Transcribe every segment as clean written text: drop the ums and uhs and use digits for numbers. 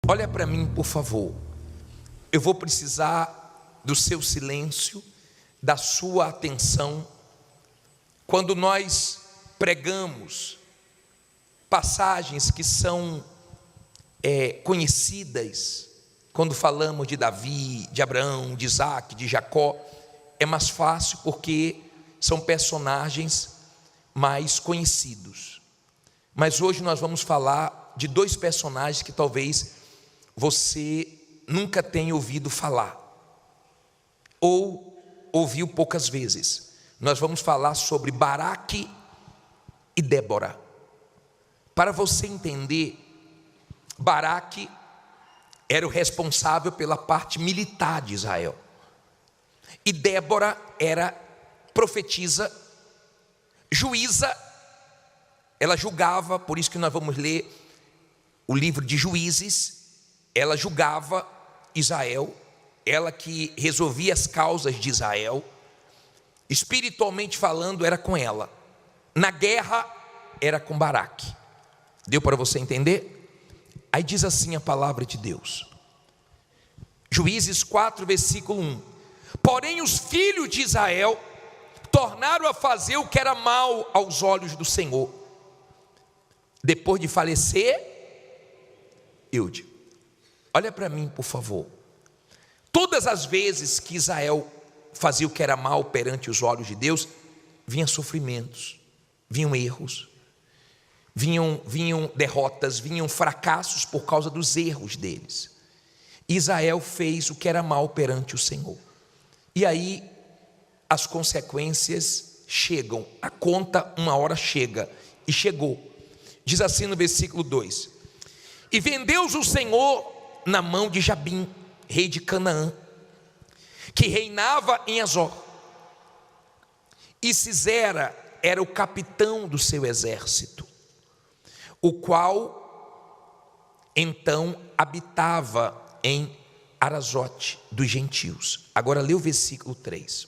Olha para mim, por favor. Eu vou precisar do seu silêncio, da sua atenção. Quando nós pregamos passagens que são conhecidas, quando falamos de Davi, de Abraão, de Isaac, de Jacó, é mais fácil porque são personagens mais conhecidos. Mas hoje nós vamos falar de dois personagens que talvez você nunca tenha ouvido falar, ou ouviu poucas vezes. Nós vamos falar sobre Baraque e Débora. Para você entender, Baraque era o responsável pela parte militar de Israel, e Débora era profetisa, juíza. Ela julgava, por isso que nós vamos ler o livro de Juízes. Ela julgava Israel, ela que resolvia as causas de Israel. Espiritualmente falando, era com ela. Na guerra, era com Baraque. Deu para você entender? Aí diz assim a palavra de Deus, Juízes 4, versículo 1: Porém os filhos de Israel tornaram a fazer o que era mal aos olhos do Senhor. Depois de falecer Eude, olha para mim, por favor. Todas as vezes que Israel fazia o que era mal perante os olhos de Deus, vinham sofrimentos, vinham erros, vinham derrotas, vinham fracassos por causa dos erros deles. Israel fez o que era mal perante o Senhor, e aí as consequências chegam, a conta uma hora chega, e chegou. Diz assim no versículo 2: E vendeu-os o Senhor na mão de Jabim, rei de Canaã, que reinava em Azor, e Sisera era o capitão do seu exército, o qual então habitava em Arazote dos gentios. Agora lê o versículo 3.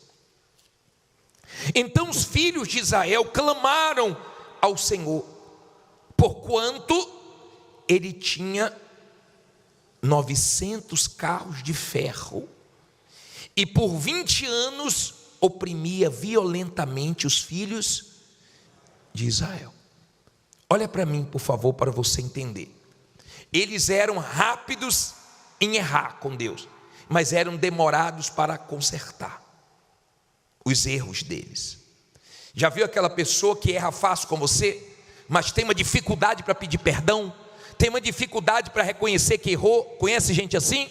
Então os filhos de Israel clamaram ao Senhor, porquanto ele tinha 900 carros de ferro, e por 20 anos oprimia violentamente os filhos de Israel. Olha para mim, por favor, para você entender. Eles eram rápidos em errar com Deus, mas eram demorados para consertar os erros deles. Já viu aquela pessoa que erra fácil com você, mas tem uma dificuldade para pedir perdão, tem uma dificuldade para reconhecer que errou? Conhece gente assim?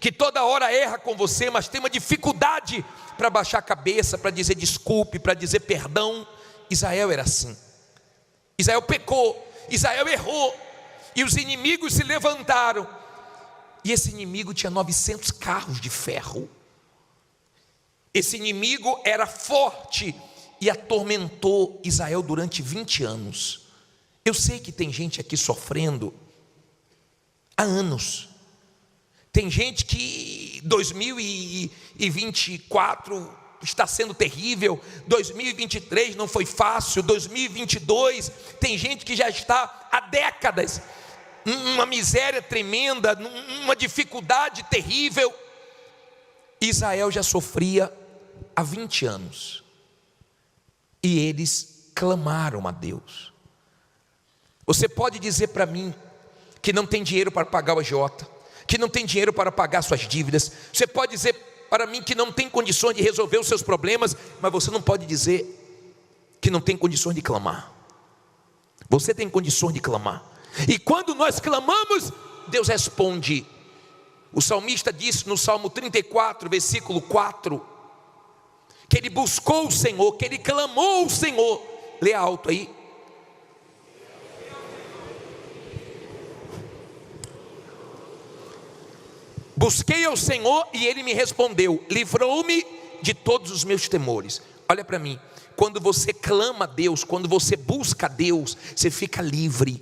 Que toda hora erra com você, mas tem uma dificuldade para baixar a cabeça, para dizer desculpe, para dizer perdão. Israel era assim. Israel pecou, Israel errou, e os inimigos se levantaram, e esse inimigo tinha 900 carros de ferro. Esse inimigo era forte e atormentou Israel durante 20 anos. Eu sei que tem gente aqui sofrendo há anos. Tem gente que 2024 está sendo terrível, 2023 não foi fácil, 2022, tem gente que já está há décadas, uma miséria tremenda, uma dificuldade terrível. Israel já sofria há 20 anos, e eles clamaram a Deus. Você pode dizer para mim que não tem dinheiro para pagar o agiota, que não tem dinheiro para pagar suas dívidas. Você pode dizer para mim que não tem condições de resolver os seus problemas, mas você não pode dizer que não tem condições de clamar. Você tem condições de clamar, e quando nós clamamos, Deus responde. O salmista disse no Salmo 34, versículo 4, que ele buscou o Senhor, que ele clamou o Senhor. Lê alto aí. Busquei ao Senhor e Ele me respondeu, livrou-me de todos os meus temores. Olha para mim, quando você clama a Deus, quando você busca a Deus, você fica livre.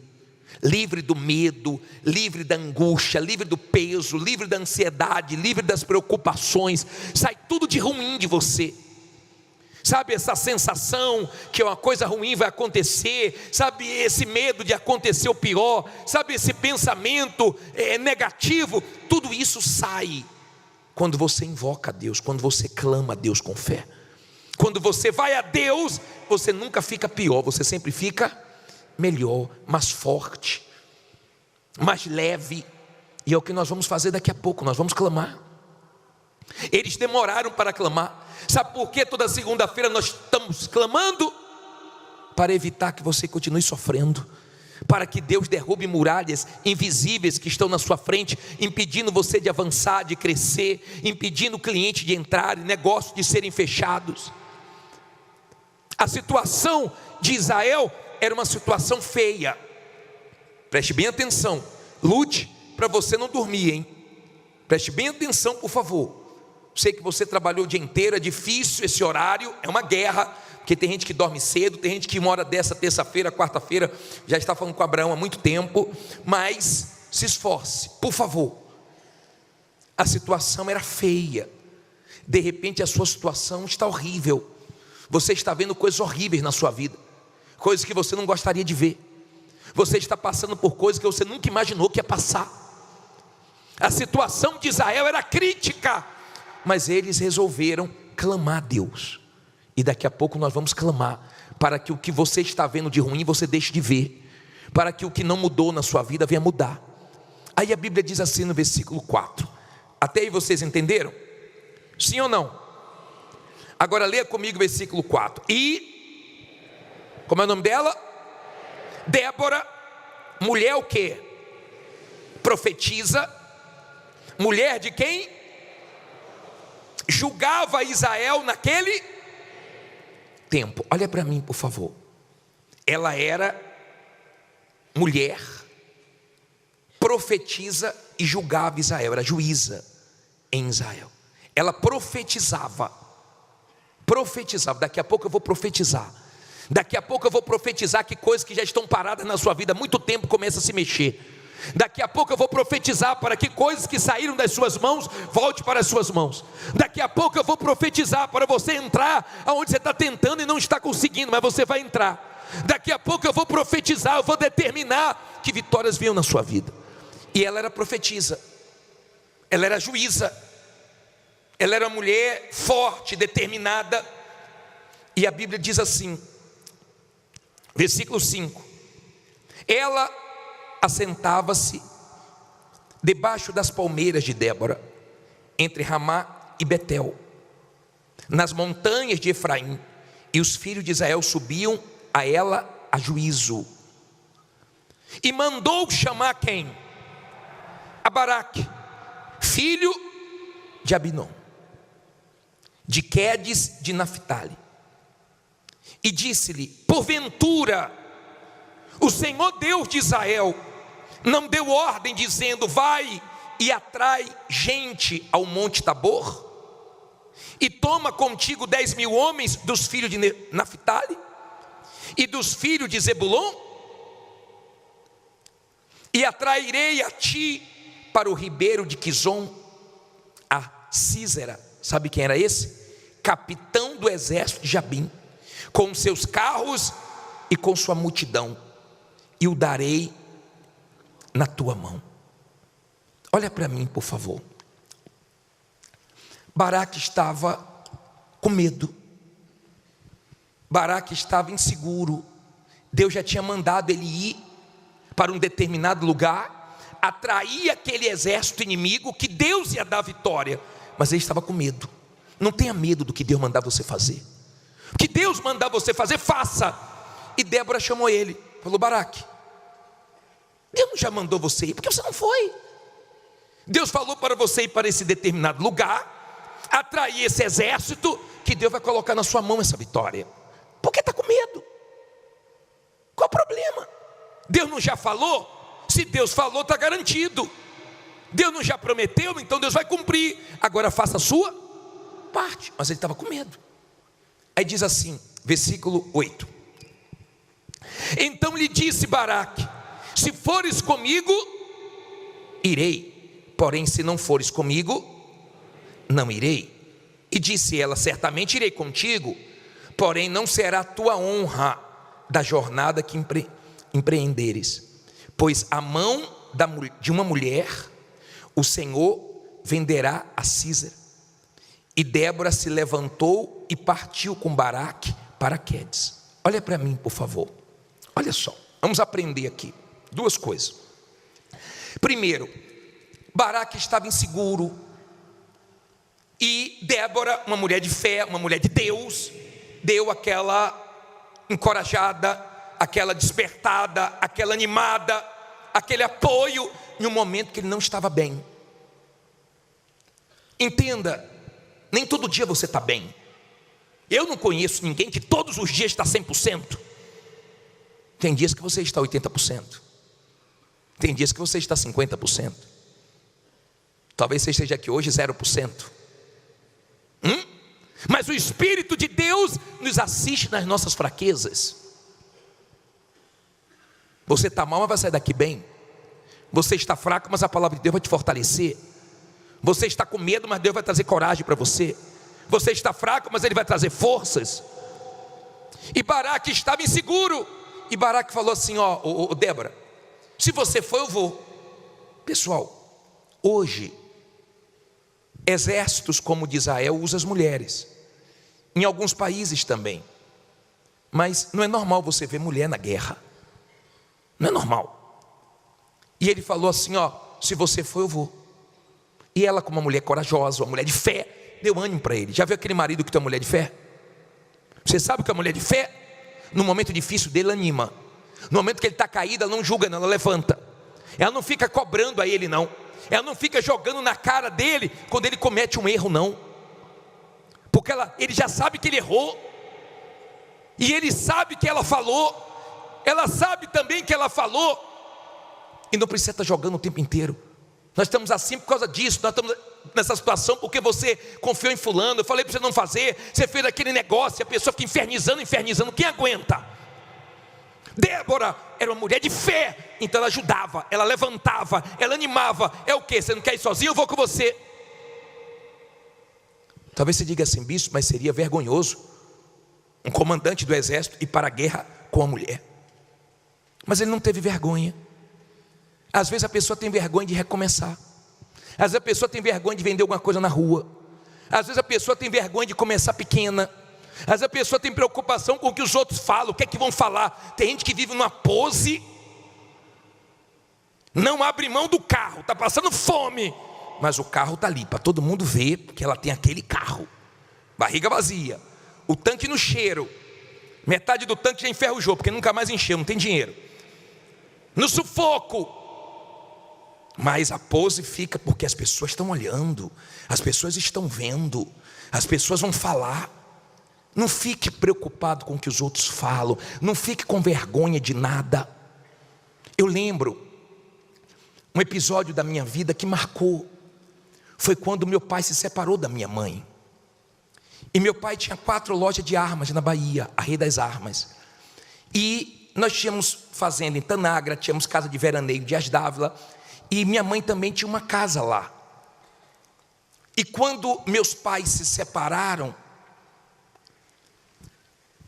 Livre do medo, livre da angústia, livre do peso, livre da ansiedade, livre das preocupações. Sai tudo de ruim de você. Sabe essa sensação que uma coisa ruim vai acontecer, sabe esse medo de acontecer o pior, sabe esse pensamento negativo, tudo isso sai quando você invoca a Deus, quando você clama a Deus com fé. Quando você vai a Deus, você nunca fica pior, você sempre fica melhor, mais forte, mais leve. E é o que nós vamos fazer daqui a pouco, nós vamos clamar. Eles demoraram para clamar. Sabe por que toda segunda-feira nós estamos clamando? Para evitar que você continue sofrendo, para que Deus derrube muralhas invisíveis que estão na sua frente, impedindo você de avançar, de crescer, impedindo o cliente de entrar, negócios de serem fechados. A situação de Israel era uma situação feia. Preste bem atenção, lute para você não dormir, hein? Preste bem atenção, por favor. Sei que você trabalhou o dia inteiro, é difícil esse horário, é uma guerra, porque tem gente que dorme cedo, tem gente que mora dessa terça-feira, quarta-feira, já está falando com Abraão há muito tempo, mas se esforce, por favor. A situação era feia, de repente a sua situação está horrível, você está vendo coisas horríveis na sua vida, coisas que você não gostaria de ver, você está passando por coisas que você nunca imaginou que ia passar. A situação de Israel era crítica, mas eles resolveram clamar a Deus. E daqui a pouco nós vamos clamar para que o que você está vendo de ruim você deixe de ver, para que o que não mudou na sua vida venha mudar. Aí a Bíblia diz assim no versículo 4. Até aí vocês entenderam? Sim ou não? Agora leia comigo o versículo 4. E, como é o nome dela? Débora, mulher o quê? Profetiza. Mulher de quem? Julgava Israel naquele tempo. Olha para mim, por favor. Ela era mulher, profetiza e julgava Israel, era juíza em Israel. Ela profetizava. Daqui a pouco eu vou profetizar. Daqui a pouco eu vou profetizar que coisas que já estão paradas na sua vida há muito tempo começam a se mexer. Daqui a pouco eu vou profetizar para que coisas que saíram das suas mãos volte para as suas mãos. Daqui a pouco eu vou profetizar para você entrar aonde você está tentando e não está conseguindo, mas você vai entrar. Daqui a pouco eu vou profetizar, eu vou determinar que vitórias venham na sua vida. E ela era profetisa, ela era juíza, ela era mulher forte, determinada. E a Bíblia diz assim, versículo 5: ela assentava-se debaixo das palmeiras de Débora, entre Ramá e Betel, nas montanhas de Efraim, e os filhos de Israel subiam a ela a juízo. E mandou chamar quem? A Baraque, filho de Abinom, de Quedes de Naphtali, e disse-lhe: porventura o Senhor Deus de Israel não deu ordem dizendo: vai e atrai gente ao monte Tabor, e toma contigo 10.000 homens dos filhos de Naphtali e dos filhos de Zebulon, e atrairei a ti para o ribeiro de Quizon a Sísera. Sabe quem era esse? Capitão do exército de Jabim, com seus carros e com sua multidão, e o darei na tua mão. Olha para mim, por favor. Baraque estava com medo, Baraque estava inseguro. Deus já tinha mandado ele ir para um determinado lugar, atrair aquele exército inimigo, que Deus ia dar vitória, mas ele estava com medo. Não tenha medo do que Deus mandar você fazer. O que Deus mandar você fazer, faça. E Débora chamou ele, falou: Baraque, Deus não já mandou você ir, porque você não foi. Deus falou para você ir para esse determinado lugar, atrair esse exército, que Deus vai colocar na sua mão essa vitória. Por que está com medo? Qual o problema? Deus não já falou? Se Deus falou, está garantido. Deus não já prometeu? Então Deus vai cumprir. Agora faça a sua parte. Mas ele estava com medo. Aí diz assim, versículo 8: então lhe disse Baraque: se fores comigo, irei, porém se não fores comigo, não irei. E disse ela: certamente irei contigo, porém não será a tua honra da jornada que empreenderes, pois a mão de uma mulher o Senhor venderá a Císera. E Débora se levantou e partiu com Baraque para Quedes. Olha para mim, por favor. Olha só, vamos aprender aqui duas coisas. Primeiro, Baraque estava inseguro, e Débora, uma mulher de fé, uma mulher de Deus, deu aquela encorajada, aquela despertada, aquela animada, aquele apoio em um momento que ele não estava bem. Entenda, nem todo dia você está bem. Eu não conheço ninguém que todos os dias está 100%. Tem dias que você está 80%. Tem dias que você está 50%. Talvez você esteja aqui hoje 0%. Mas o Espírito de Deus nos assiste nas nossas fraquezas. Você está mal, mas vai sair daqui bem. Você está fraco, mas a palavra de Deus vai te fortalecer. Você está com medo, mas Deus vai trazer coragem para você. Você está fraco, mas Ele vai trazer forças. E Baraque estava inseguro. E Baraque falou assim: ó, Débora, se você for, eu vou. Pessoal, hoje exércitos como o de Israel usam as mulheres, em alguns países também. Mas não é normal você ver mulher na guerra. Não é normal. E ele falou assim: ó, se você for, eu vou. E ela, como uma mulher corajosa, uma mulher de fé, deu ânimo para ele. Já viu aquele marido que tem uma mulher de fé? Você sabe que a mulher de fé, no momento difícil dele, anima. No momento que ele está caído, ela não julga, não, ela levanta. Ela não fica cobrando a ele, não. Ela não fica jogando na cara dele quando ele comete um erro, não. Porque ele já sabe que ele errou. E ele sabe que ela falou. Ela sabe também que ela falou. E não precisa estar jogando o tempo inteiro. Nós estamos assim por causa disso. Nós estamos nessa situação porque você confiou em fulano. Eu falei para você não fazer. Você fez aquele negócio e a pessoa fica infernizando. Quem aguenta? Débora era uma mulher de fé. Então ela ajudava, ela levantava, ela animava. É o que? Você não quer ir sozinho? Eu vou com você. Talvez você diga assim: bispo, mas seria vergonhoso um comandante do exército ir para a guerra com a mulher. Mas ele não teve vergonha. Às vezes a pessoa tem vergonha de recomeçar. Às vezes a pessoa tem vergonha de vender alguma coisa na rua. Às vezes a pessoa tem vergonha de começar pequena. Às vezes a pessoa tem preocupação com o que os outros falam, o que é que vão falar. Tem gente que vive numa pose, não abre mão do carro, está passando fome, mas o carro está ali para todo mundo ver, porque ela tem aquele carro. Barriga vazia, o tanque no cheiro, metade do tanque já enferrujou, porque nunca mais encheu, não tem dinheiro. No sufoco. Mas a pose fica porque as pessoas estão olhando, as pessoas estão vendo, as pessoas vão falar. Não fique preocupado com o que os outros falam, não fique com vergonha de nada. Eu lembro um episódio da minha vida que marcou. Foi quando meu pai se separou da minha mãe. E meu pai tinha 4 lojas de armas na Bahia, a Rei das Armas. E nós tínhamos fazenda em Tanagra, tínhamos casa de veraneio de Dias d'Ávila. E minha mãe também tinha uma casa lá. E quando meus pais se separaram,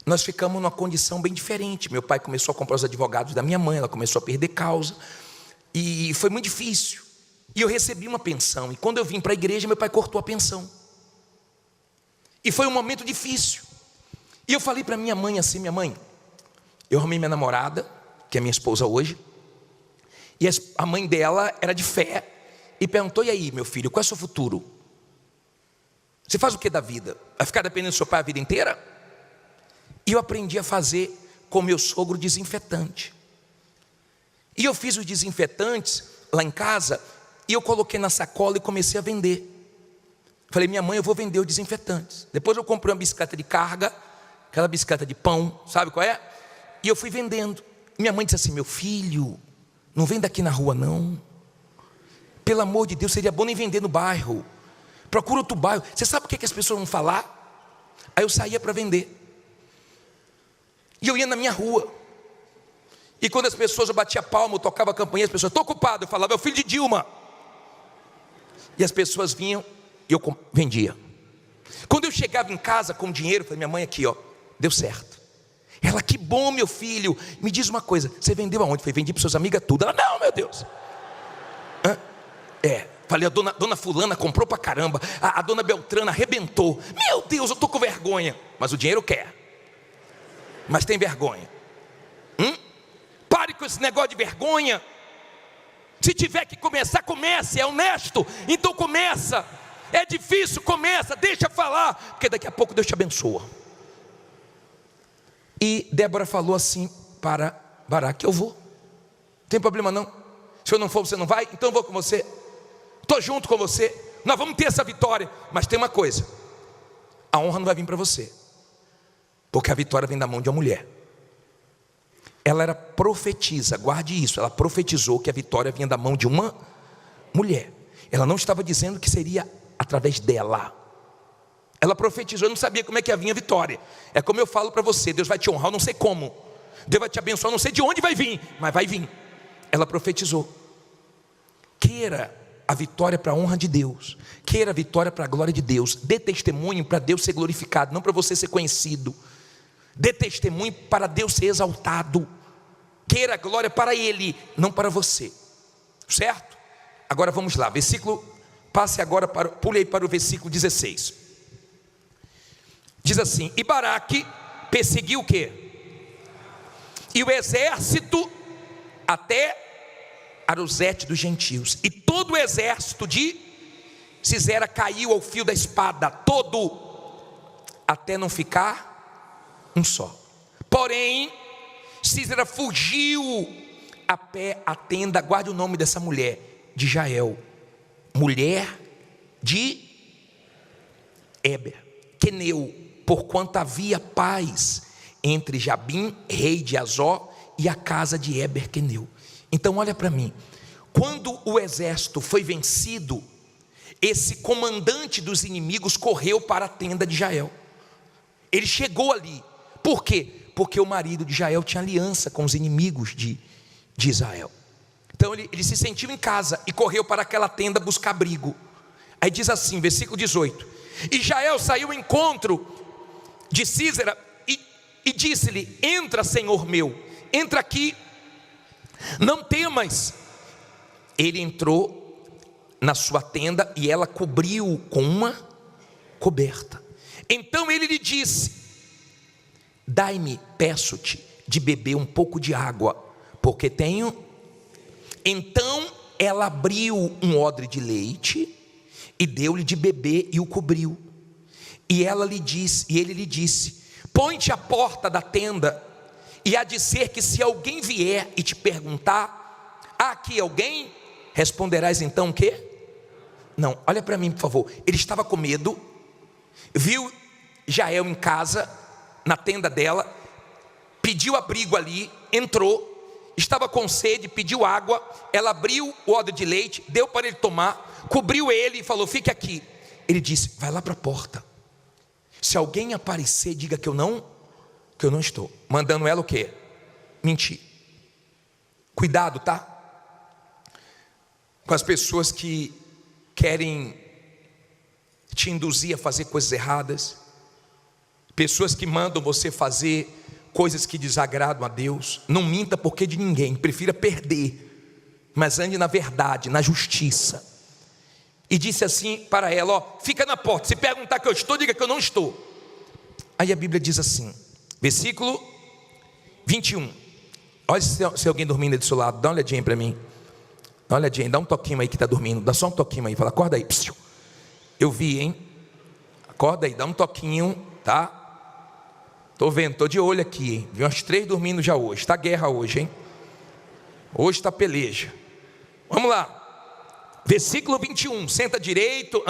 nós ficamos numa condição bem diferente. Meu pai começou a comprar os advogados da minha mãe, ela começou a perder causa. E foi muito difícil. E eu recebi uma pensão. E quando eu vim para a igreja, meu pai cortou a pensão. E foi um momento difícil. E eu falei para minha mãe assim: minha mãe, eu arrumei minha namorada, que é minha esposa hoje. E a mãe dela era de fé. E perguntou: e aí, meu filho, qual é o seu futuro? Você faz o que da vida? Vai ficar dependendo do seu pai a vida inteira? E eu aprendi a fazer com meu sogro desinfetante. E eu fiz os desinfetantes lá em casa, e eu coloquei na sacola e comecei a vender. Falei: minha mãe, eu vou vender os desinfetantes. Depois eu comprei uma bicicleta de carga, aquela bicicleta de pão, sabe qual é? E eu fui vendendo. Minha mãe disse assim: meu filho, não venda aqui na rua não. Pelo amor de Deus, seria bom nem vender no bairro. Procura outro bairro. Você sabe o que as pessoas vão falar? Aí eu saía para vender. E eu ia na minha rua. E quando as pessoas, eu batia palma, eu tocava a campainha, as pessoas: estou ocupado. Eu falava: é o filho de Dilma. E as pessoas vinham e eu vendia. Quando eu chegava em casa com dinheiro, eu falei: minha mãe, aqui ó, Deu certo. Ela, que bom, meu filho. Me diz uma coisa, você vendeu aonde? Falei, vendi para suas amigas tudo. Ela, não, meu Deus. Falei, a dona fulana comprou pra caramba. A dona Beltrana arrebentou. Meu Deus, eu tô com vergonha. Mas o dinheiro quer. Mas tem vergonha. Pare com esse negócio de vergonha. Se tiver que começar, comece. É honesto, então começa. É difícil, começa, deixa falar, porque daqui a pouco Deus te abençoa. E Débora falou assim para Baraque, eu vou, não tem problema não. Se eu não for, você não vai? Então eu vou com você. Estou junto com você. Nós vamos ter essa vitória. Mas tem uma coisa, a honra não vai vir para você, porque a vitória vem da mão de uma mulher. Ela era profetisa, guarde isso. Ela profetizou que a vitória vinha da mão de uma mulher. Ela não estava dizendo que seria através dela. Ela profetizou, eu não sabia como é que ia vir a vitória. É como eu falo para você, Deus vai te honrar, eu não sei como. Deus vai te abençoar, eu não sei de onde vai vir, mas vai vir. Ela profetizou. Queira a vitória para a honra de Deus. Queira a vitória para a glória de Deus. Dê testemunho para Deus ser glorificado, não para você ser conhecido. Dê testemunho para Deus ser exaltado. Queira a glória para Ele, não para você. Certo? Agora vamos lá, passe agora pule aí para o versículo 16. Diz assim: e Baraque perseguiu o quê? E o exército até Aruzete dos gentios. E todo o exército de Sisera caiu ao fio da espada, todo, até não ficar um só. Porém, Sisera fugiu a pé à tenda, guarde o nome dessa mulher, de Jael, mulher de Eber, Queneu, porquanto havia paz entre Jabim, rei de Azó, e a casa de Eber Queneu. Então olha para mim, quando o exército foi vencido, esse comandante dos inimigos correu para a tenda de Jael. Ele chegou ali. Por quê? Porque o marido de Jael tinha aliança com os inimigos de Israel. Então ele se sentiu em casa e correu para aquela tenda buscar abrigo. Aí diz assim, versículo 18: e Jael saiu ao encontro de Sisera e disse-lhe: entra, senhor meu, entra aqui, não temas. Ele entrou na sua tenda e ela cobriu com uma coberta. Então ele lhe disse: dai-me, peço-te, de beber um pouco de água, porque tenho. Então ela abriu um odre de leite e deu-lhe de beber e o cobriu. E ele lhe disse: põe-te à porta da tenda, e há de ser que se alguém vier e te perguntar: há aqui alguém? Responderás então o quê? Não, olha para mim por favor. Ele estava com medo, viu Jael em casa, na tenda dela, pediu abrigo ali, entrou, estava com sede, pediu água, ela abriu o odre de leite, deu para ele tomar, cobriu ele e falou: fique aqui. Ele disse: vai lá para a porta, se alguém aparecer, diga que eu não estou. Mandando ela o quê? Mentir. Cuidado, tá? Com as pessoas que querem te induzir a fazer coisas erradas, pessoas que mandam você fazer coisas que desagradam a Deus. Não minta porque de ninguém, prefira perder, mas ande na verdade, na justiça. E disse assim para ela: ó, fica na porta, se perguntar que eu estou, diga que eu não estou. Aí a Bíblia diz assim, versículo 21. Olha se alguém dormindo aí do seu lado, dá uma olhadinha para mim. Dá uma olhadinha, dá um toquinho aí que está dormindo, dá só um toquinho aí, fala: acorda aí. Psiu. Eu vi, hein? Acorda aí, dá um toquinho, tá? Estou vendo, estou de olho aqui, hein? Vi umas 3 dormindo já hoje. Está guerra hoje, hein? Hoje está peleja. Vamos lá, versículo 21. Senta direito,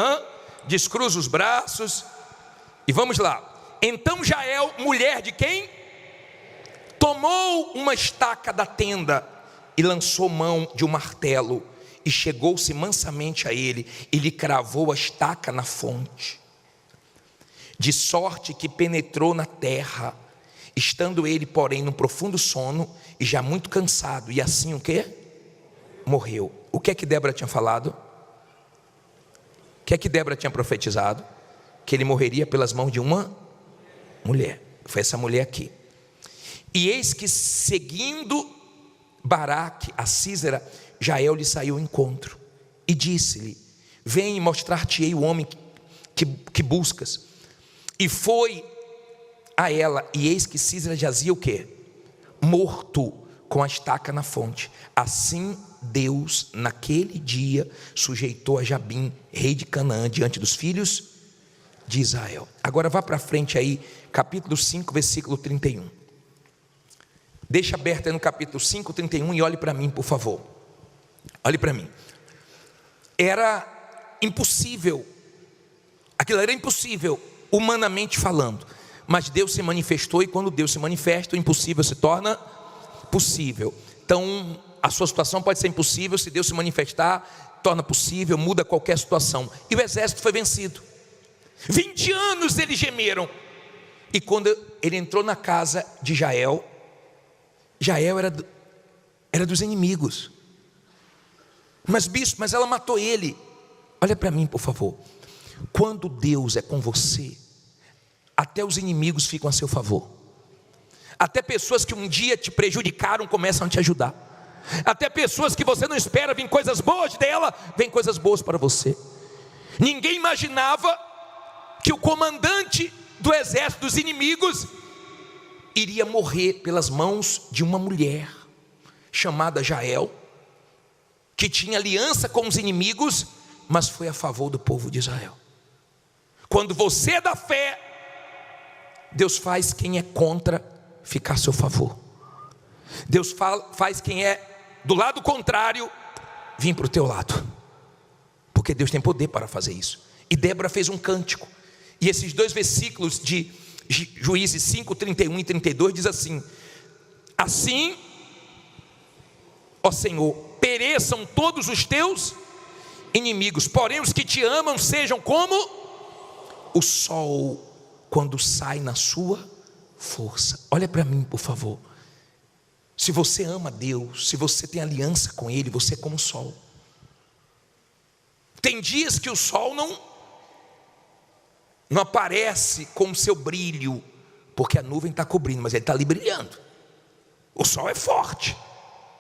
descruza os braços e vamos lá. Então Jael, mulher de quem? Tomou uma estaca da tenda e lançou mão de um martelo, e chegou-se mansamente a ele e lhe cravou a estaca na fonte, de sorte que penetrou na terra, estando ele porém num profundo sono e já muito cansado, e assim o quê? Morreu. O que é que Débora tinha falado? O que é que Débora tinha profetizado? Que ele morreria pelas mãos de uma mulher. Foi essa mulher aqui. E eis que seguindo Baraque a Sísera, Jael lhe saiu ao encontro e disse-lhe: vem e mostrar-te-ei o homem que buscas. E foi a ela, e eis que Sísera jazia o quê? Morto, com a estaca na fonte. Assim Deus naquele dia sujeitou a Jabim, rei de Canaã, diante dos filhos de Israel. Agora vá para frente aí, capítulo 5, versículo 31. Deixa aberto aí no capítulo 5, 31 e olhe para mim, por favor. Olhe para mim. Era impossível, aquilo era impossível, humanamente falando, mas Deus se manifestou, e quando Deus se manifesta, o impossível se torna possível. Então, a sua situação pode ser impossível, se Deus se manifestar, torna possível, muda qualquer situação. E o exército foi vencido. 20 anos eles gemeram. E quando ele entrou na casa de Jael, Jael era dos inimigos. Mas bispo, mas ela matou ele. Olha para mim, por favor. Quando Deus é com você, até os inimigos ficam a seu favor. Até pessoas que um dia te prejudicaram começam a te ajudar. Até pessoas que você não espera, vem coisas boas dela, vem coisas boas para você. Ninguém imaginava que o comandante do exército dos inimigos iria morrer pelas mãos de uma mulher chamada Jael, que tinha aliança com os inimigos, mas foi a favor do povo de Israel. Quando você é da fé, Deus faz quem é contra ficar a seu favor. Deus faz quem é do lado contrário vir para o teu lado, porque Deus tem poder para fazer isso. E Débora fez um cântico, e esses dois versículos de Juízes 5, 31 e 32 diz assim: assim, ó Senhor, pereçam todos os teus inimigos, porém os que te amam sejam como o sol quando sai na sua força. Olha para mim, por favor. Se você ama Deus, se você tem aliança com Ele, você é como o sol. Tem dias que o sol não aparece com o seu brilho, porque a nuvem está cobrindo, mas ele está ali brilhando. O sol é forte.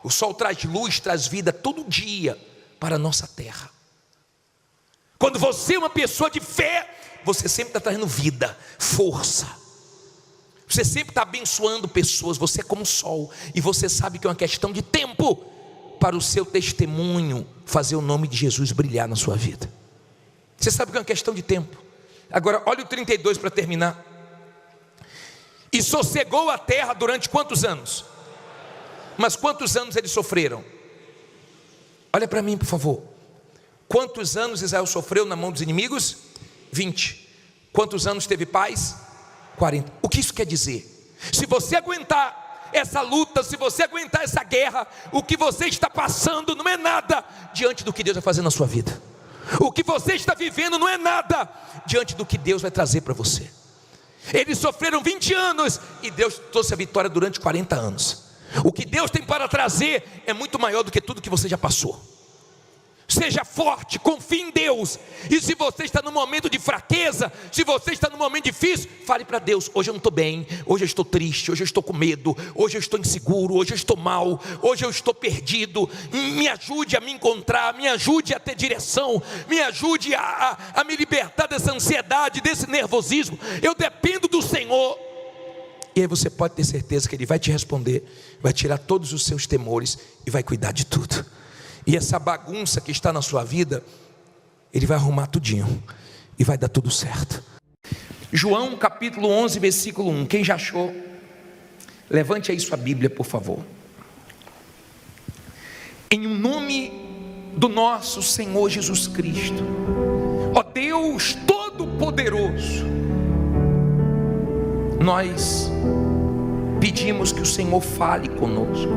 O sol traz luz, traz vida todo dia para a nossa terra. Quando você é uma pessoa de fé, você sempre está trazendo vida, força. Você sempre está abençoando pessoas. Você é como o sol, e você sabe que é uma questão de tempo para o seu testemunho fazer o nome de Jesus brilhar na sua vida. Você sabe que é uma questão de tempo. Agora olha o 32 para terminar. E sossegou a terra durante quantos anos? Mas quantos anos eles sofreram? Olha para mim, por favor. Quantos anos Israel sofreu na mão dos inimigos? 20. Quantos anos teve paz? 40. O que isso quer dizer? Se você aguentar essa luta, se você aguentar essa guerra, o que você está passando não é nada diante do que Deus vai fazer na sua vida. O que você está vivendo não é nada diante do que Deus vai trazer para você. Eles sofreram 20 anos e Deus trouxe a vitória durante 40 anos. O que Deus tem para trazer é muito maior do que tudo que você já passou. Seja forte, confie em Deus. E se você está num momento de fraqueza, se você está num momento difícil, fale para Deus: hoje eu não estou bem, hoje eu estou triste, hoje eu estou com medo, hoje eu estou inseguro, hoje eu estou mal, hoje eu estou perdido. Me ajude a me encontrar, me ajude a ter direção, me ajude a me libertar dessa ansiedade, desse nervosismo. Eu dependo do Senhor. E aí você pode ter certeza que Ele vai te responder, vai tirar todos os seus temores e vai cuidar de tudo. E essa bagunça que está na sua vida, Ele vai arrumar tudinho e vai dar tudo certo. João capítulo 11, versículo 1. Quem já achou? Levante aí sua Bíblia, por favor. Em nome do nosso Senhor Jesus Cristo, ó Deus Todo-Poderoso, nós pedimos que o Senhor fale conosco.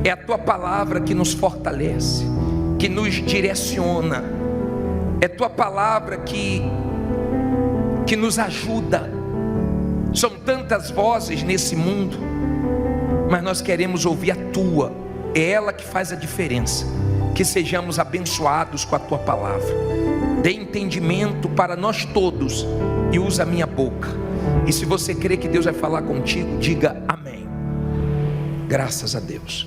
É a Tua palavra que nos fortalece, que nos direciona. É Tua palavra que nos ajuda. São tantas vozes nesse mundo, mas nós queremos ouvir a Tua. É ela que faz a diferença. Que sejamos abençoados com a Tua palavra. Dê entendimento para nós todos e usa a minha boca. E se você crê que Deus vai falar contigo, diga amém. Graças a Deus.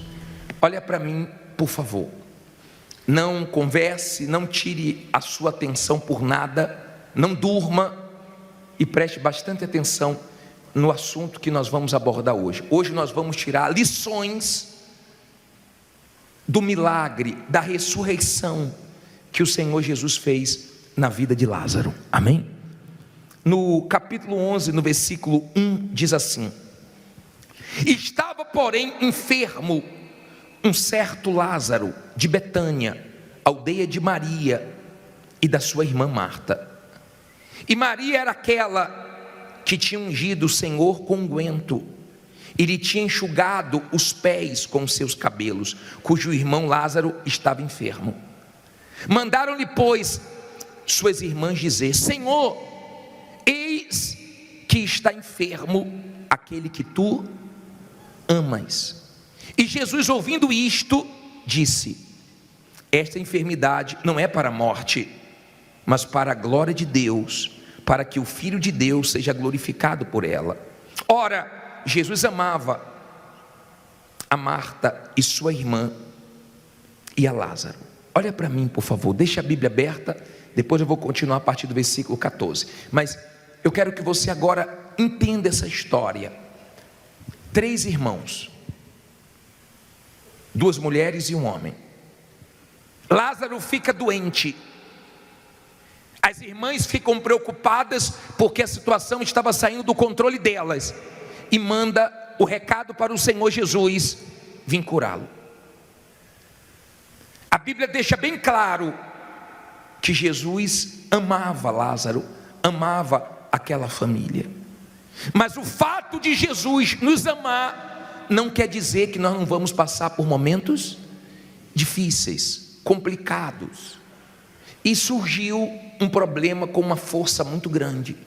Olha para mim, por favor. Não converse, não tire a sua atenção por nada, não durma e preste bastante atenção no assunto que nós vamos abordar hoje. Hoje nós vamos tirar lições do milagre, da ressurreição que o Senhor Jesus fez na vida de Lázaro. Amém? No capítulo 11, no versículo 1, diz assim: estava, porém, enfermo um certo Lázaro de Betânia, aldeia de Maria e da sua irmã Marta. E Maria era aquela que tinha ungido o Senhor com unguento e lhe tinha enxugado os pés com os seus cabelos, cujo irmão Lázaro estava enfermo. Mandaram-lhe, pois, suas irmãs dizer: Senhor, eis que está enfermo aquele que tu amas. E Jesus, ouvindo isto, disse: esta enfermidade não é para a morte, mas para a glória de Deus, para que o Filho de Deus seja glorificado por ela. Ora, Jesus amava a Marta e sua irmã e a Lázaro. Olha para mim, por favor, deixa a Bíblia aberta, depois eu vou continuar a partir do versículo 14. Mas eu quero que você agora entenda essa história. 3 irmãos, 2 mulheres e um homem. Lázaro fica doente. As irmãs ficam preocupadas porque a situação estava saindo do controle delas, e manda o recado para o Senhor Jesus vir curá-lo. A Bíblia deixa bem claro que Jesus amava Lázaro, amava aquela família. Mas o fato de Jesus nos amar não quer dizer que nós não vamos passar por momentos difíceis, complicados. E surgiu um problema com uma força muito grande.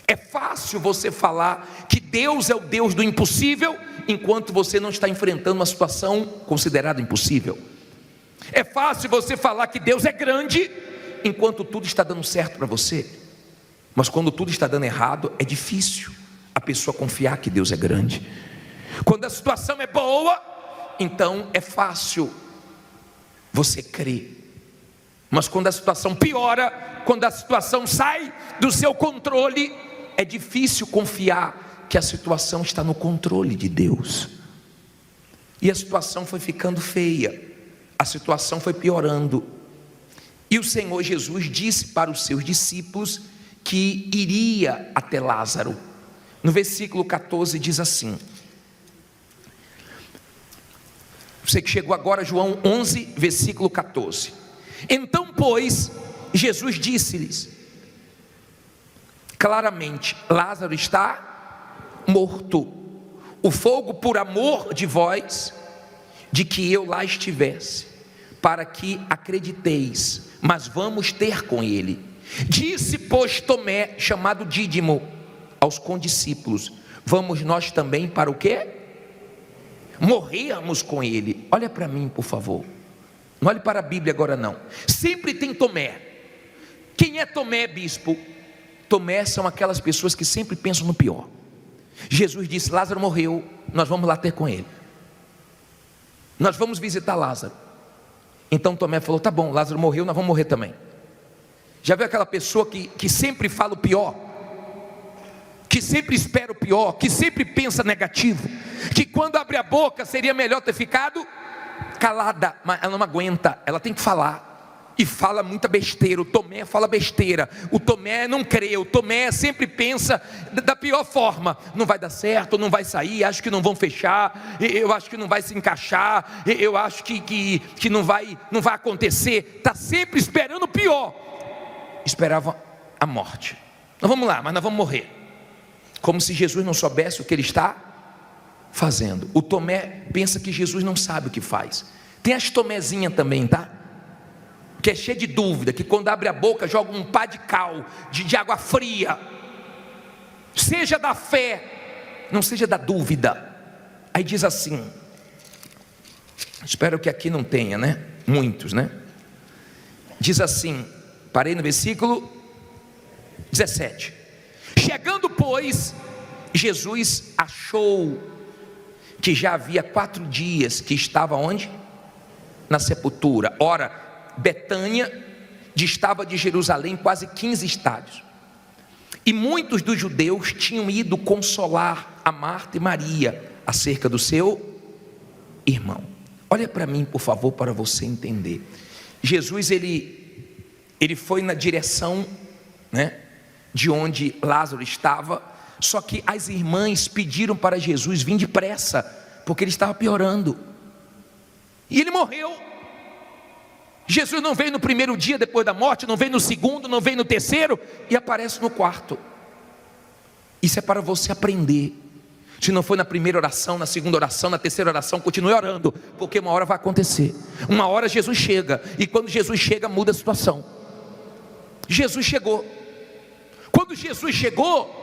É fácil você falar que Deus é o Deus do impossível, enquanto você não está enfrentando uma situação considerada impossível. É fácil você falar que Deus é grande, enquanto tudo está dando certo para você. Mas quando tudo está dando errado, é difícil a pessoa confiar que Deus é grande. Quando a situação é boa, então é fácil você crer. Mas quando a situação piora, quando a situação sai do seu controle, é difícil confiar que a situação está no controle de Deus. E a situação foi ficando feia, a situação foi piorando. E o Senhor Jesus disse para os seus discípulos que iria até Lázaro. No versículo 14 diz assim: você que chegou agora, João 11, versículo 14. Então, pois, Jesus disse-lhes claramente: Lázaro está morto. O fogo, por amor de vós, de que eu lá estivesse, para que acrediteis, mas vamos ter com ele. Disse, pois, Tomé, chamado Dídimo, aos condiscípulos: vamos nós também para o quê? Morrermos com ele. Olha para mim, por favor. Não olhe para a Bíblia agora não. Sempre tem Tomé. Quem é Tomé, bispo? Tomé são aquelas pessoas que sempre pensam no pior. Jesus disse: Lázaro morreu, nós vamos lá ter com ele. Nós vamos visitar Lázaro. Então Tomé falou: tá bom, Lázaro morreu, nós vamos morrer também. Já viu aquela pessoa que sempre fala o pior? Que sempre espera o pior, que sempre pensa negativo, que quando abre a boca seria melhor ter ficado calada, mas ela não aguenta, ela tem que falar, e fala muita besteira. O Tomé fala besteira, o Tomé não crê, o Tomé sempre pensa da pior forma: não vai dar certo, não vai sair, acho que não vão fechar, eu acho que não vai se encaixar, eu acho que não vai acontecer, está sempre esperando o pior. Esperava a morte. Nós vamos lá, mas nós vamos morrer. Como se Jesus não soubesse o que ele está fazendo. O Tomé pensa que Jesus não sabe o que faz. Tem as Tomézinhas também, tá? Que é cheia de dúvida, que quando abre a boca joga um pá de cal, de água fria. Seja da fé, não seja da dúvida. Aí diz assim, espero que aqui não tenha, né? Muitos, né? Diz assim, parei no versículo 17: Chegando, pois, Jesus achou que já havia 4 dias que estava onde? Na sepultura. Ora, Betânia distava de Jerusalém quase 15 estádios. E muitos dos judeus tinham ido consolar a Marta e Maria acerca do seu irmão. Olha para mim, por favor, para você entender. Jesus, ele foi na direção, né, de onde Lázaro estava. Só que as irmãs pediram para Jesus vir depressa, porque ele estava piorando. E ele morreu. Jesus não veio no primeiro dia depois da morte, não veio no segundo, não veio no terceiro, e aparece no quarto. Isso é para você aprender. Se não foi na primeira oração, na segunda oração, na terceira oração, continue orando, porque uma hora vai acontecer. Uma hora Jesus chega, e quando Jesus chega, muda a situação. Jesus chegou. Quando Jesus chegou,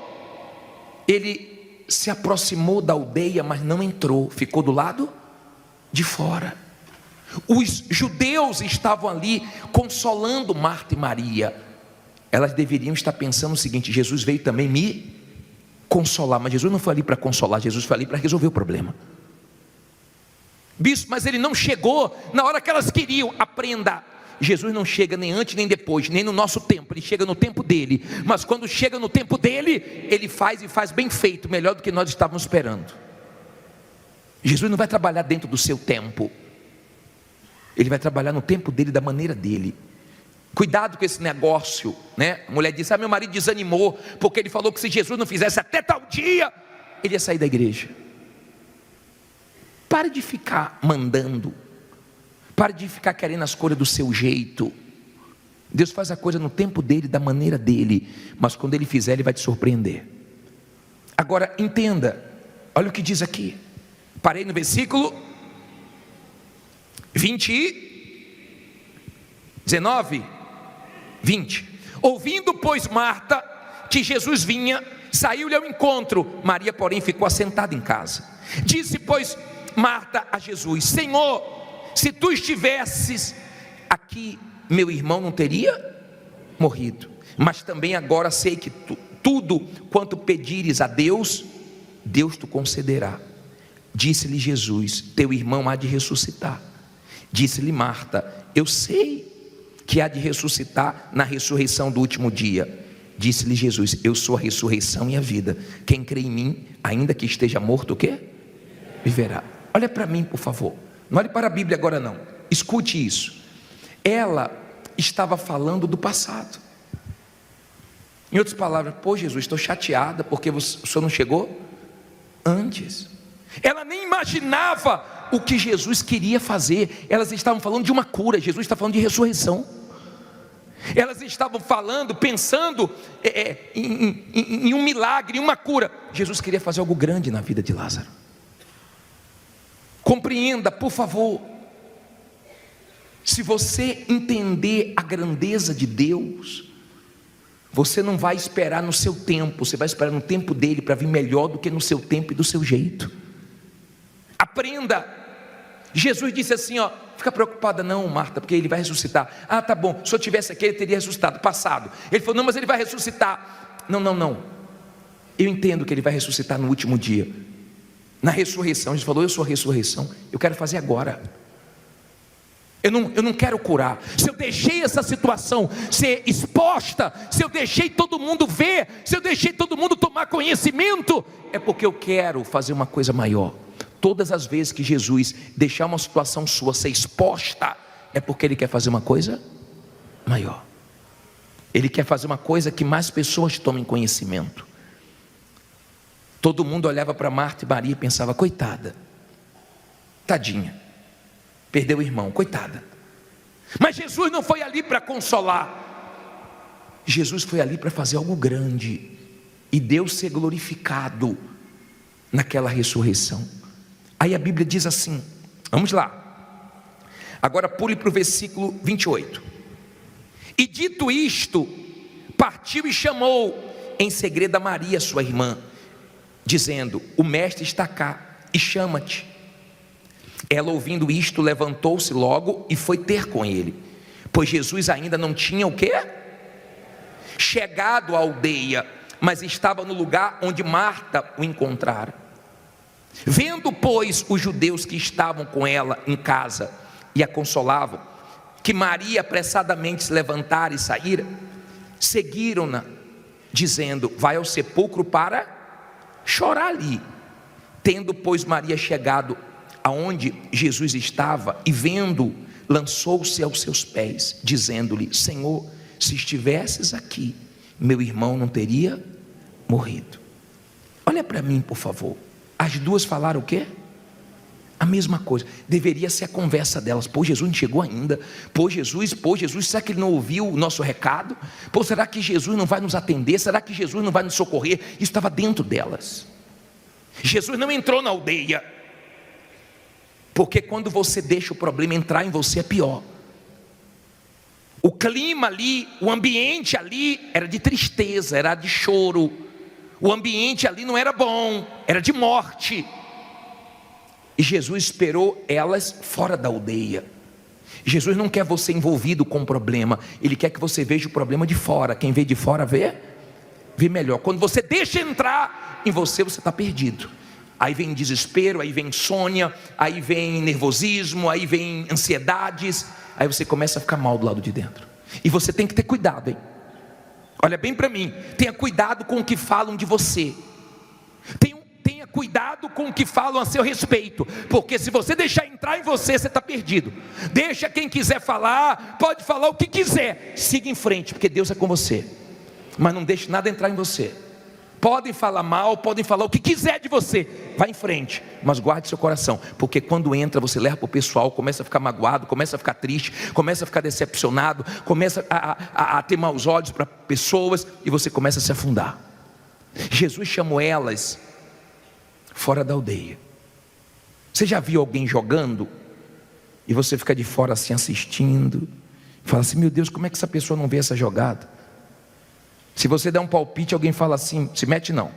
ele se aproximou da aldeia, mas não entrou, ficou do lado de fora. Os judeus estavam ali consolando Marta e Maria. Elas deveriam estar pensando o seguinte: Jesus veio também me consolar, mas Jesus não foi ali para consolar, Jesus foi ali para resolver o problema. Bispo, mas ele não chegou na hora que elas queriam. Aprenda, Jesus não chega nem antes nem depois, nem no nosso tempo, ele chega no tempo dele. Mas quando chega no tempo dele, ele faz e faz bem feito, melhor do que nós estávamos esperando. Jesus não vai trabalhar dentro do seu tempo, ele vai trabalhar no tempo dele, da maneira dele. Cuidado com esse negócio, né? A mulher disse: meu marido desanimou, porque ele falou que se Jesus não fizesse até tal dia, ele ia sair da igreja. Pare de ficar mandando, pare de ficar querendo as coisas do seu jeito. Deus faz a coisa no tempo dele, da maneira dele, mas quando ele fizer, ele vai te surpreender. Agora entenda, olha o que diz aqui. Parei no versículo 19, 20. Ouvindo, pois, Marta que Jesus vinha, saiu-lhe ao encontro. Maria, porém, ficou assentada em casa. Disse, pois, Marta a Jesus: Senhor, se tu estivesses aqui, meu irmão não teria morrido. Mas também agora sei que tudo quanto pedires a Deus, Deus te concederá. Disse-lhe Jesus: teu irmão há de ressuscitar. Disse-lhe Marta: eu sei que há de ressuscitar na ressurreição do último dia. Disse-lhe Jesus: eu sou a ressurreição e a vida. Quem crê em mim, ainda que esteja morto, o quê? Viverá. Olha para mim, por favor. Não olhe para a Bíblia agora não. Escute isso. Ela estava falando do passado. Em outras palavras: pô, Jesus, estou chateada porque o senhor não chegou antes. Ela nem imaginava o que Jesus queria fazer. Elas estavam falando de uma cura, Jesus está falando de ressurreição. Elas estavam falando, pensando em um milagre, em uma cura. Jesus queria fazer algo grande na vida de Lázaro. Compreenda, por favor. Se você entender a grandeza de Deus, você não vai esperar no seu tempo, você vai esperar no tempo dele para vir melhor do que no seu tempo e do seu jeito. Aprenda. Jesus disse assim, ó: fica preocupada não, Marta, porque ele vai ressuscitar. Ah, tá bom, se eu tivesse aqui, ele teria ressuscitado, passado. Ele falou: não, mas ele vai ressuscitar. Não, eu entendo que ele vai ressuscitar no último dia, na ressurreição. Jesus falou: eu sou a ressurreição, eu quero fazer agora. Eu não quero curar. Se eu deixei essa situação ser exposta, se eu deixei todo mundo ver, se eu deixei todo mundo tomar conhecimento, é porque eu quero fazer uma coisa maior. Todas as vezes que Jesus deixar uma situação sua ser exposta, é porque ele quer fazer uma coisa maior. Ele quer fazer uma coisa que mais pessoas tomem conhecimento. Todo mundo olhava para Marta e Maria e pensava: coitada, tadinha, perdeu o irmão, coitada. Mas Jesus não foi ali para consolar. Jesus foi ali para fazer algo grande e Deus ser glorificado naquela ressurreição. Aí a Bíblia diz assim, vamos lá, agora pule para o versículo 28. E dito isto, partiu e chamou em segredo a Maria, sua irmã, dizendo: o mestre está cá e chama-te. Ela, ouvindo isto, levantou-se logo e foi ter com ele, pois Jesus ainda não tinha o quê? Chegado à aldeia. mas estava no lugar onde Marta o encontrara. Vendo, pois, os judeus que estavam com ela em casa e a consolavam, que Maria apressadamente se levantara e saíra, seguiram-na, dizendo: vai ao sepulcro para chorar ali. Tendo, pois, Maria chegado aonde Jesus estava e vendo, lançou-se aos seus pés, dizendo-lhe: Senhor, se estivesses aqui, meu irmão não teria morrido. Olha para mim, por favor. As duas falaram o quê? A mesma coisa. Deveria ser a conversa delas. Pô, Jesus não chegou ainda. Pô, Jesus, será que ele não ouviu o nosso recado? Pô, será que Jesus não vai nos atender? Será que Jesus não vai nos socorrer? Isso estava dentro delas. Jesus não entrou na aldeia, porque quando você deixa o problema entrar em você é pior. O clima ali, o ambiente ali era de tristeza, era de choro. O ambiente ali não era bom, era de morte. E Jesus esperou elas fora da aldeia. Jesus não quer você envolvido com o problema, Ele quer que você veja o problema de fora. Quem vê de fora vê melhor. Quando você deixa entrar em você, você está perdido. Aí vem desespero, aí vem insônia, aí vem nervosismo, aí vem ansiedades. Aí você começa a ficar mal do lado de dentro. E você tem que ter cuidado, hein? Olha bem para mim, tenha cuidado com o que falam de você. Tenha cuidado com o que falam a seu respeito, porque se você deixar entrar em você, você está perdido. Deixa quem quiser falar, pode falar o que quiser, siga em frente, porque Deus é com você. Mas não deixe nada entrar em você. Podem falar mal, podem falar o que quiser de você, vá em frente, mas guarde seu coração, porque quando entra você leva para o pessoal, começa a ficar magoado, começa a ficar triste, começa a ficar decepcionado, começa a ter maus olhos para pessoas, e você começa a se afundar. Jesus chamou elas fora da aldeia. Você já viu alguém jogando e você fica de fora assim assistindo, fala assim: meu Deus, como é que essa pessoa não vê essa jogada? Se você der um palpite, alguém fala assim: se mete não.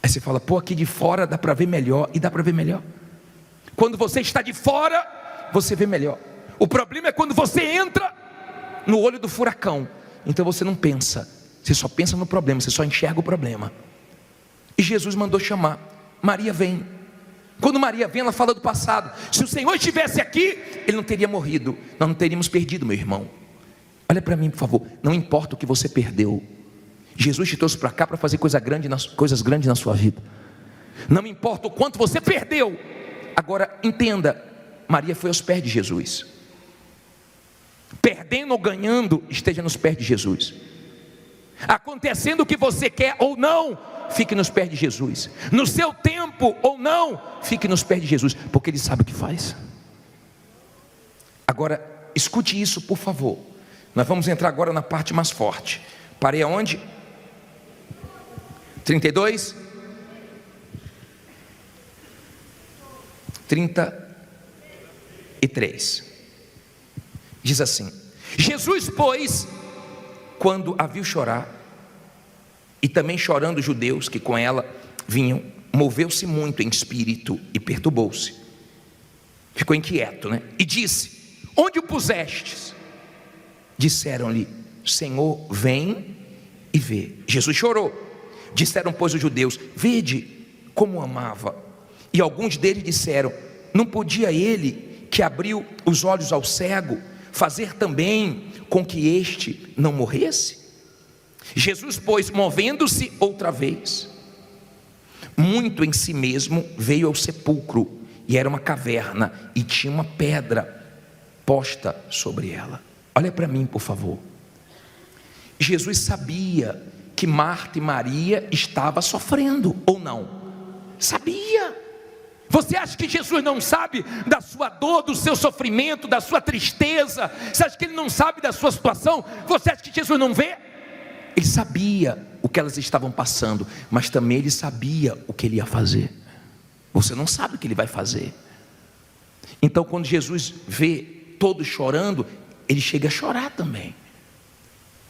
Aí você fala: pô, aqui de fora dá para ver melhor. E dá para ver melhor. Quando você está de fora, você vê melhor. O problema é quando você entra no olho do furacão. Então você não pensa, você só pensa no problema, você só enxerga o problema. E Jesus mandou chamar. Maria vem. Quando Maria vem, ela fala do passado. Se o Senhor estivesse aqui, Ele não teria morrido. Nós não teríamos perdido meu irmão. Olha para mim, por favor. Não importa o que você perdeu, Jesus te trouxe para cá para fazer coisas grandes na sua vida. Não importa o quanto você perdeu. Agora entenda, Maria foi aos pés de Jesus. Perdendo ou ganhando, esteja nos pés de Jesus. Acontecendo o que você quer ou não, fique nos pés de Jesus. No seu tempo ou não, fique nos pés de Jesus, porque Ele sabe o que faz. Agora, escute isso, por favor. Nós vamos entrar agora na parte mais forte. Parei aonde? 32? 33. Diz assim: Jesus, pois, quando a viu chorar, e também chorando os judeus que com ela vinham, moveu-se muito em espírito e perturbou-se. Ficou inquieto, né? E disse: onde o pusestes? Disseram-lhe: Senhor, vem e vê. Jesus chorou. Disseram, pois, os judeus: vede como amava. E alguns deles disseram: não podia ele, que abriu os olhos ao cego, fazer também com que este não morresse? Jesus, pois, movendo-se outra vez, muito em si mesmo, veio ao sepulcro, e era uma caverna, e tinha uma pedra posta sobre ela. Olha para mim, por favor. Jesus sabia que Marta e Maria estavam sofrendo, ou não? Sabia. Você acha que Jesus não sabe da sua dor, do seu sofrimento, da sua tristeza? Você acha que Ele não sabe da sua situação? Você acha que Jesus não vê? Ele sabia o que elas estavam passando, mas também Ele sabia o que Ele ia fazer. Você não sabe o que Ele vai fazer. Então quando Jesus vê todos chorando, Ele chega a chorar também.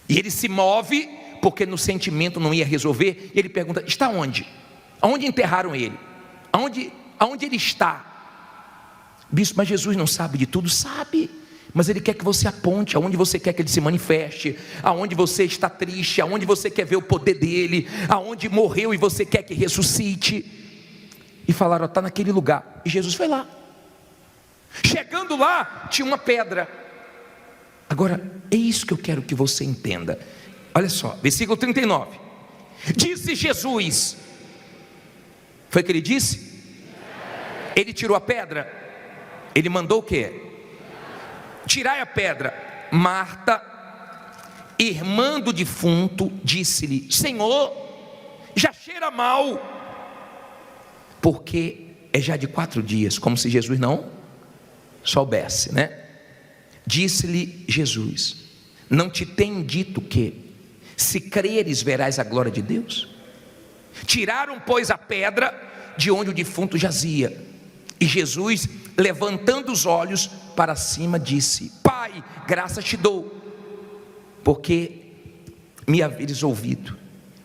E Ele se move, porque no sentimento não ia resolver. E Ele pergunta: está onde? Aonde enterraram Ele? Aonde Ele está? Bispo, mas Jesus não sabe de tudo? Sabe. mas Ele quer que você aponte aonde você quer que Ele se manifeste, aonde você está triste, aonde você quer ver o poder dEle, aonde morreu e você quer que ressuscite. E falaram: está naquele lugar. E Jesus foi lá. Chegando lá, tinha uma pedra. Agora, é isso que eu quero que você entenda. Olha só, versículo 39. Disse Jesus. Foi o que Ele disse? Ele tirou a pedra. Ele mandou o quê? Tirai a pedra. Marta, irmã do defunto, disse-lhe: Senhor, já cheira mal, porque é já de 4 dias. Como se Jesus não soubesse, né? Disse-lhe Jesus: não te tenho dito que, se creres, verás a glória de Deus? Tiraram, pois, a pedra de onde o defunto jazia. E Jesus, levantando os olhos para cima, disse: Pai, graças te dou, porque me haveres ouvido.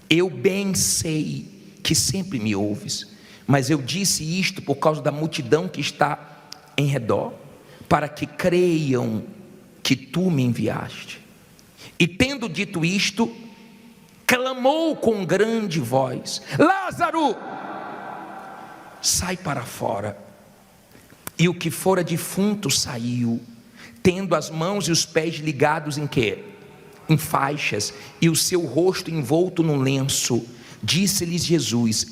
Eu bem sei que sempre me ouves, mas eu disse isto por causa da multidão que está em redor, para que creiam que tu me enviaste. E tendo dito isto, clamou com grande voz: Lázaro, sai para fora. E o que fora defunto saiu, tendo as mãos e os pés ligados em quê? Em faixas, e o seu rosto envolto num lenço. Disse-lhes Jesus: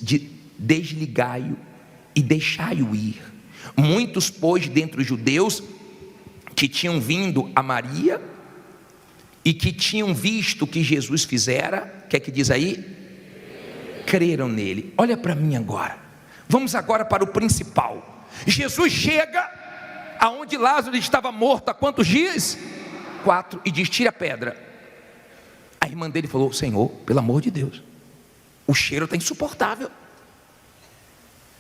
desligai-o e deixai-o ir. Muitos, pois, dentre os judeus que tinham vindo a Maria e que tinham visto o que Jesus fizera, o que é que diz aí? Creram nele. Olha para mim agora. Vamos agora para o principal. Jesus chega aonde Lázaro estava morto há quantos dias? 4, e diz: tira a pedra. A irmã dele falou: Senhor, pelo amor de Deus, o cheiro está insuportável.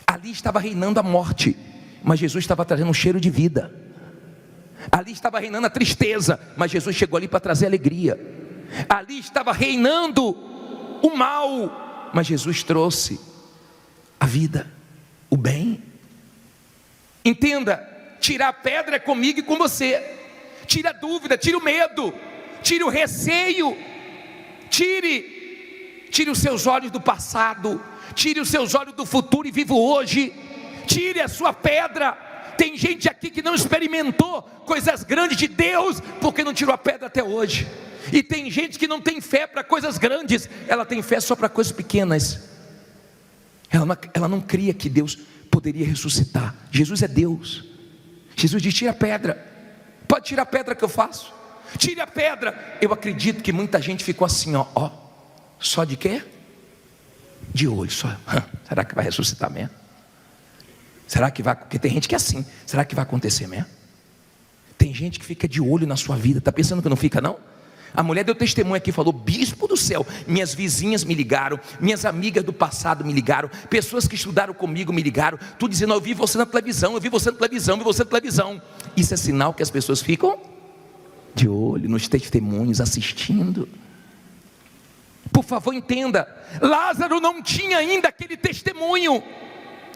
Ali estava reinando a morte, mas Jesus estava trazendo um cheiro de vida. Ali estava reinando a tristeza, mas Jesus chegou ali para trazer alegria. Ali estava reinando o mal, mas Jesus trouxe a vida, o bem. Entenda, tirar a pedra é comigo e com você. Tire a dúvida, tire o medo, tire o receio, tire os seus olhos do passado, tire os seus olhos do futuro e viva hoje. Tire a sua pedra. Tem gente aqui que não experimentou coisas grandes de Deus, porque não tirou a pedra até hoje. E tem gente que não tem fé para coisas grandes, ela tem fé só para coisas pequenas. Ela não cria que Deus poderia ressuscitar. Jesus é Deus. Jesus diz: tira a pedra. Pode tirar a pedra que eu faço. Tire a pedra. Eu acredito que muita gente ficou assim, ó, só de quê? De olho só. Será que vai ressuscitar mesmo? Será que vai? Porque tem gente que é assim. Será que vai acontecer mesmo? Tem gente que fica de olho na sua vida. Está pensando que não fica, não? A mulher deu testemunho aqui, falou: bispo do céu, minhas vizinhas me ligaram, minhas amigas do passado me ligaram, pessoas que estudaram comigo me ligaram, tudo dizendo: eu vi você na televisão, eu vi você na televisão, eu vi você na televisão. Isso é sinal que as pessoas ficam de olho nos testemunhos, assistindo. Por favor, entenda, Lázaro não tinha ainda aquele testemunho.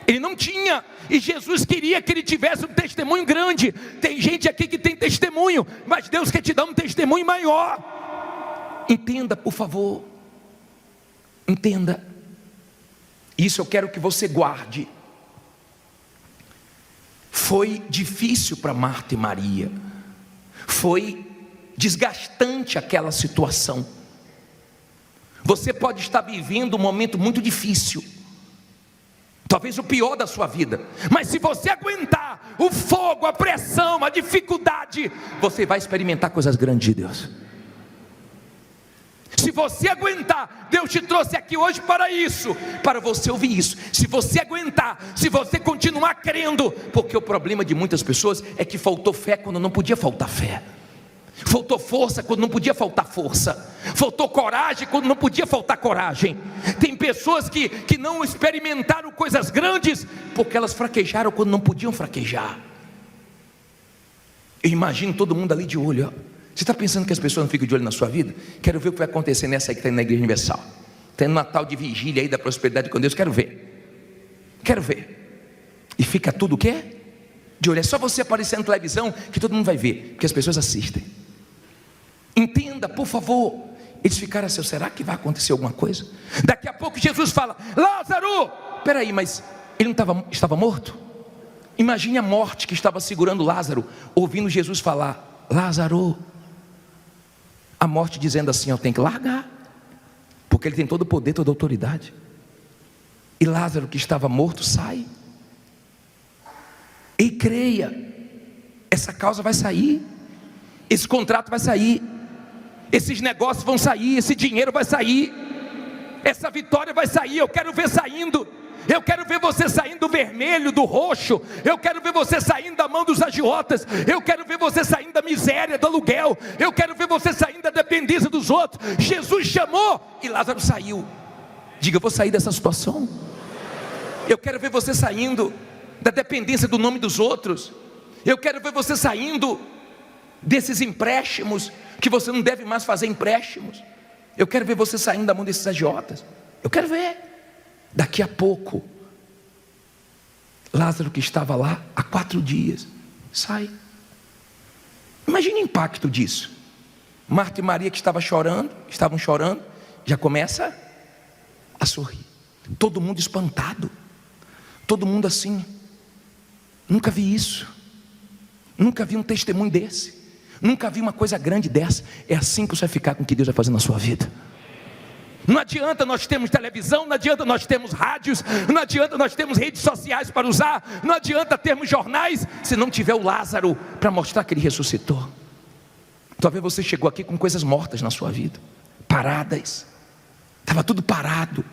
Ele não tinha, e Jesus queria que ele tivesse um testemunho grande. Tem gente aqui que tem testemunho, mas Deus quer te dar um testemunho maior. Entenda, por favor. Entenda. Isso eu quero que você guarde. Foi difícil para Marta e Maria. Foi desgastante aquela situação. Você pode estar vivendo um momento muito difícil, talvez o pior da sua vida, mas se você aguentar o fogo, a pressão, a dificuldade, você vai experimentar coisas grandes de Deus. Se você aguentar, Deus te trouxe aqui hoje para isso, para você ouvir isso. Se você aguentar, se você continuar crendo, porque o problema de muitas pessoas é que faltou fé quando não podia faltar fé, faltou força quando não podia faltar força, faltou coragem quando não podia faltar coragem. Tem pessoas que não experimentaram coisas grandes porque elas fraquejaram quando não podiam fraquejar. Eu imagino todo mundo ali de olho, ó. Você está pensando que as pessoas não ficam de olho na sua vida? Quero ver o que vai acontecer nessa aí que está na Igreja Universal. Tem no Natal de vigília aí da prosperidade com Deus. Quero ver. E fica tudo o quê? de olho. É só você aparecer na televisão que todo mundo vai ver, porque as pessoas assistem. Entenda, por favor. Eles ficaram assim, será que vai acontecer alguma coisa? Daqui a pouco Jesus fala, Lázaro! Peraí, mas ele não estava morto? Imagine a morte que estava segurando Lázaro, ouvindo Jesus falar, Lázaro. A morte dizendo assim, eu tenho que largar, porque ele tem todo o poder, toda a autoridade. E Lázaro, que estava morto, sai. E creia, essa causa vai sair, esse contrato vai sair, esses negócios vão sair, esse dinheiro vai sair, essa vitória vai sair. Eu quero ver saindo. Eu quero ver você saindo do vermelho, do roxo. Eu quero ver você saindo da mão dos agiotas. Eu quero ver você saindo da miséria, do aluguel. Eu quero ver você saindo da dependência dos outros. Jesus chamou e Lázaro saiu. Diga, eu vou sair dessa situação. Eu quero ver você saindo da dependência do nome dos outros. Eu quero ver você saindo desses empréstimos, que você não deve mais fazer empréstimos. Eu quero ver você saindo da mão desses agiotas. Eu quero ver. Daqui a pouco, Lázaro, que estava lá há 4 dias, sai. Imagine o impacto disso. Marta e Maria, que estavam chorando, já começa a sorrir. Todo mundo espantado. Todo mundo assim. Nunca vi isso. Nunca vi um testemunho desse. Nunca vi uma coisa grande dessa. É assim que você vai ficar com o que Deus vai fazer na sua vida. Não adianta nós termos televisão, não adianta nós termos rádios, não adianta nós termos redes sociais para usar, não adianta termos jornais, se não tiver o Lázaro para mostrar que ele ressuscitou. Talvez você chegou aqui com coisas mortas na sua vida, paradas, estava tudo parado.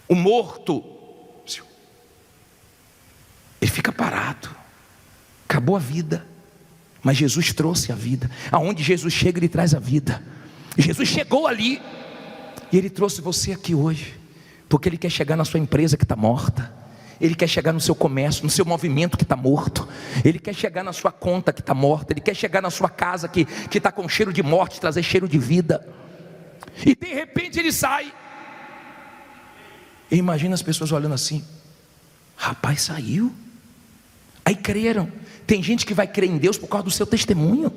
O morto, ele fica parado, acabou a vida, mas Jesus trouxe a vida. Aonde Jesus chega, ele traz a vida. Jesus chegou ali, e Ele trouxe você aqui hoje, porque Ele quer chegar na sua empresa que está morta. Ele quer chegar no seu comércio, no seu movimento que está morto. Ele quer chegar na sua conta que está morta. Ele quer chegar na sua casa que está com cheiro de morte, trazer cheiro de vida. E de repente Ele sai. E imagina as pessoas olhando assim, rapaz, saiu. Aí creram. Tem gente que vai crer em Deus por causa do seu testemunho.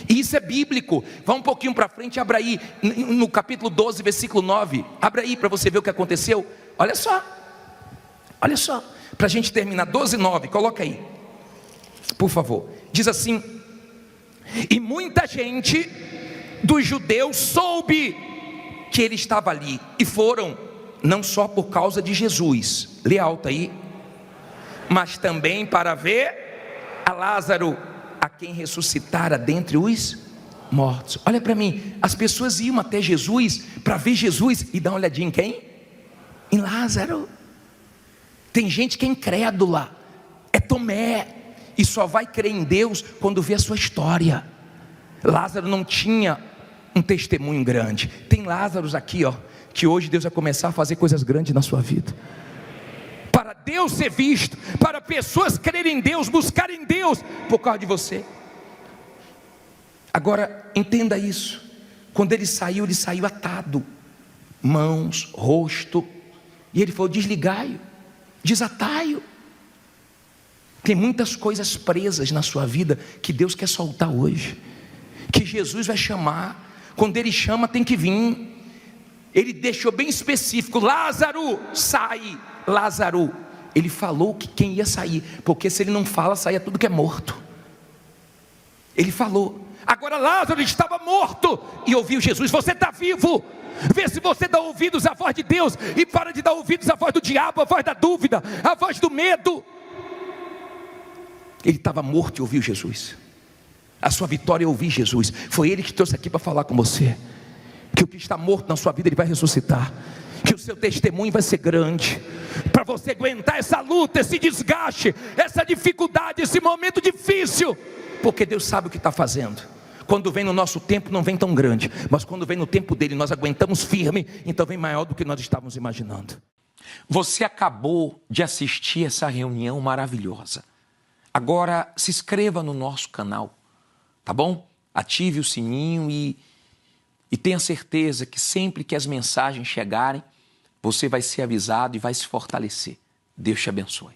E isso é bíblico. Vá um pouquinho para frente, abra aí no capítulo 12, versículo 9. Abra aí para você ver o que aconteceu. Olha só, para a gente terminar, 12, 9, coloca aí, por favor. Diz assim: e muita gente dos judeus soube que ele estava ali, e foram, não só por causa de Jesus, lê alto aí, mas também para ver a Lázaro, a quem ressuscitara dentre os mortos. Olha para mim, as pessoas iam até Jesus para ver Jesus e dar uma olhadinha em quem? Em Lázaro. Tem gente que é incrédula, é Tomé, e só vai crer em Deus quando vê a sua história. Lázaro não tinha um testemunho grande. Tem Lázaros aqui, ó, que hoje Deus vai começar a fazer coisas grandes na sua vida. Para Deus ser visto, para pessoas crerem em Deus, buscarem Deus por causa de você. Agora entenda isso. Quando ele saiu atado, mãos, rosto, e ele falou: desligai-o, desatai-o. Tem muitas coisas presas na sua vida que Deus quer soltar hoje, que Jesus vai chamar. Quando ele chama, tem que vir. Ele deixou bem específico: Lázaro, sai. Lázaro, ele falou que quem ia sair, porque se ele não fala, saia tudo que é morto. Ele falou. Agora Lázaro estava morto e ouviu Jesus: você está vivo. Vê se você dá ouvidos à voz de Deus e para de dar ouvidos à voz do diabo, à voz da dúvida, à voz do medo. Ele estava morto e ouviu Jesus. A sua vitória é ouvir Jesus. Foi Ele que trouxe aqui para falar com você que o que está morto na sua vida, Ele vai ressuscitar. Que o seu testemunho vai ser grande, para você aguentar essa luta, esse desgaste, essa dificuldade, esse momento difícil, porque Deus sabe o que está fazendo. Quando vem no nosso tempo não vem tão grande, mas quando vem no tempo dele nós aguentamos firme, então vem maior do que nós estávamos imaginando. Você acabou de assistir essa reunião maravilhosa. Agora se inscreva no nosso canal, tá bom? Ative o sininho e tenha certeza que sempre que as mensagens chegarem, você vai ser avisado e vai se fortalecer. Deus te abençoe.